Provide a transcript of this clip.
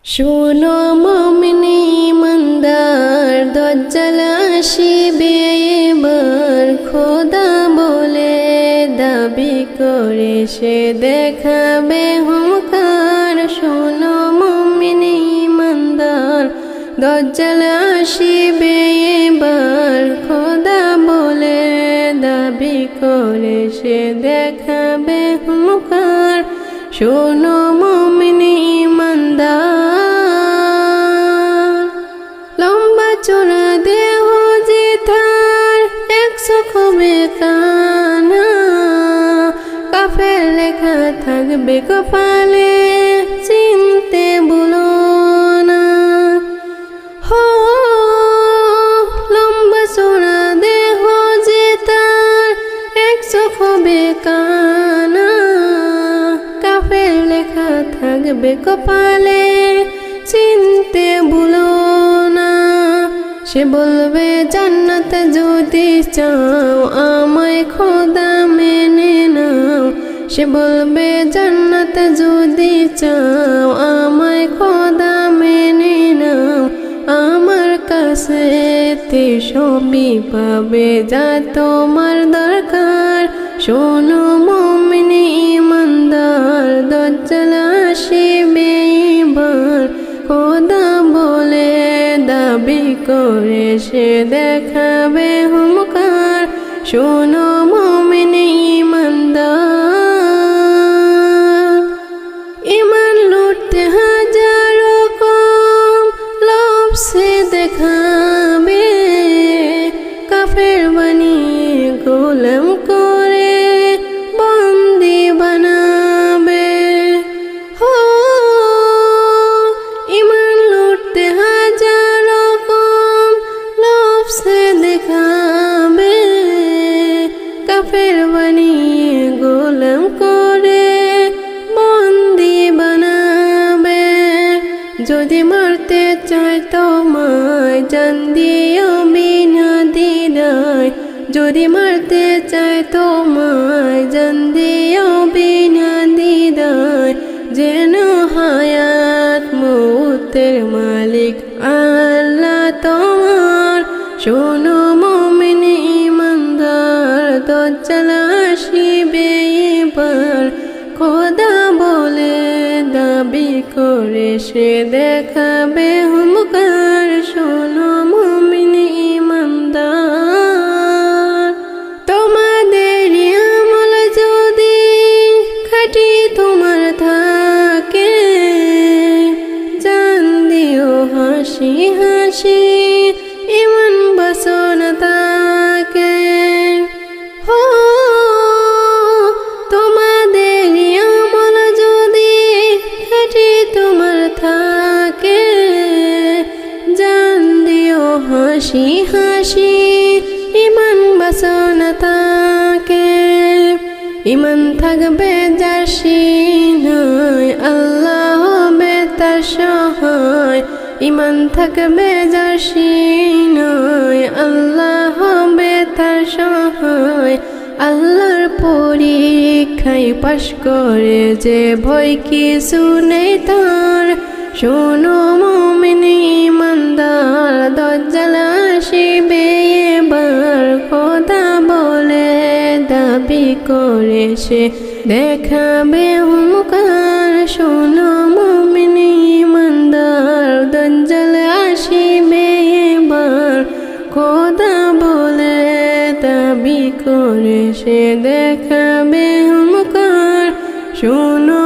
শোনো মুমিনি ইমানদার, দাজ্জাল আসিবে এবার, খোদা বলে দাবি করে সে দেখাবে হুঙ্কার। শোনো মুমিনি ইমানদার, দাজ্জাল আসিবে এবার, খোদা বলে দাবি করে সে দেখাবে হুঙ্কার। শোনো মুমিনি ইমানদার, লম্বা চোরা দেহ যে তার, 100 হবে কানা, কাফের লেখা থাকবে কপালে, চিনতে ভুলো না। হো লম্বা চোরা দেহ যে তার, 100 হবে কানা, কাফের লেখা থাকবে কপালে, চিনতে ভুলো না। সে বলবে জান্নাত যদি চাও, আমায় খোদা মেনে নাও। সে বলবে জান্নাত যদি চাও, আমায় খোদা মেনে নাও। আমার কাছে সবই পাবে যা তোমার দরকার। শোনো মুমিনি ইমানদার, দাজ্জাল আসিবে এবার, খোদা বলে দাবি করে সে দেখাবে হুঙ্কার। শোনো মুমিনি ইমানদার, ইমান লুটতে হাজারো কম, লোভ সে দেখাবে, কাফের বানিয়ে গোলাম করে বন্দি বানাবে। হো ইমান লুটতে হাজারো কম, লোভ সে দেখাবে, কাফের বানিয়ে গোলাম করে বন্দি বানাবে। যদি মারতে চায় তোমায়, জান দিও বিনা দ্বিধায়। যদি মারতে চায় তোমায়, জান দিও বিনা দ্বিধায়। যেন হায়াত মৌতের মালিক আল্লাহ তোমার। শোনো মুমিনি ইমানদার, দাজ্জাল আসিবে এবার, খোদা বলে দাবি করে সে দেখাবে হুঙ্কার। শোনো মুমিনি ইমানদার, তোমাদের আমল যদি খাঁটি তোমার থাকে, জান দিও হাসি হাসি, ইমান বাসনা তাকে। হো তোমাদের আমল যদি খাঁটি তোমার থাকে, জান দিও হাসি হাসি, ইমান বাসনা তাকে। ইমান থাকবে যার সিনায়, আল্লাহ হবে তার সহায়। ইমান থাকবে যার সিনায়, আল্লাহ হবে তার সহায়। আল্লাহর পরীক্ষায় পাশ করে যে ভয় কিছু নেই তার। শোনো মুমিনি ইমানদার, দাজ্জাল আসিবে এবার, খোদা বলে দাবি করে সে দেখাবে হুঙ্কার। শোনো মুমিনি ইমানদার, দাজ্জাল আসিবে এবার, খোদা বলে দাবি করে সে দেখাবে হুঙ্কার। শোনো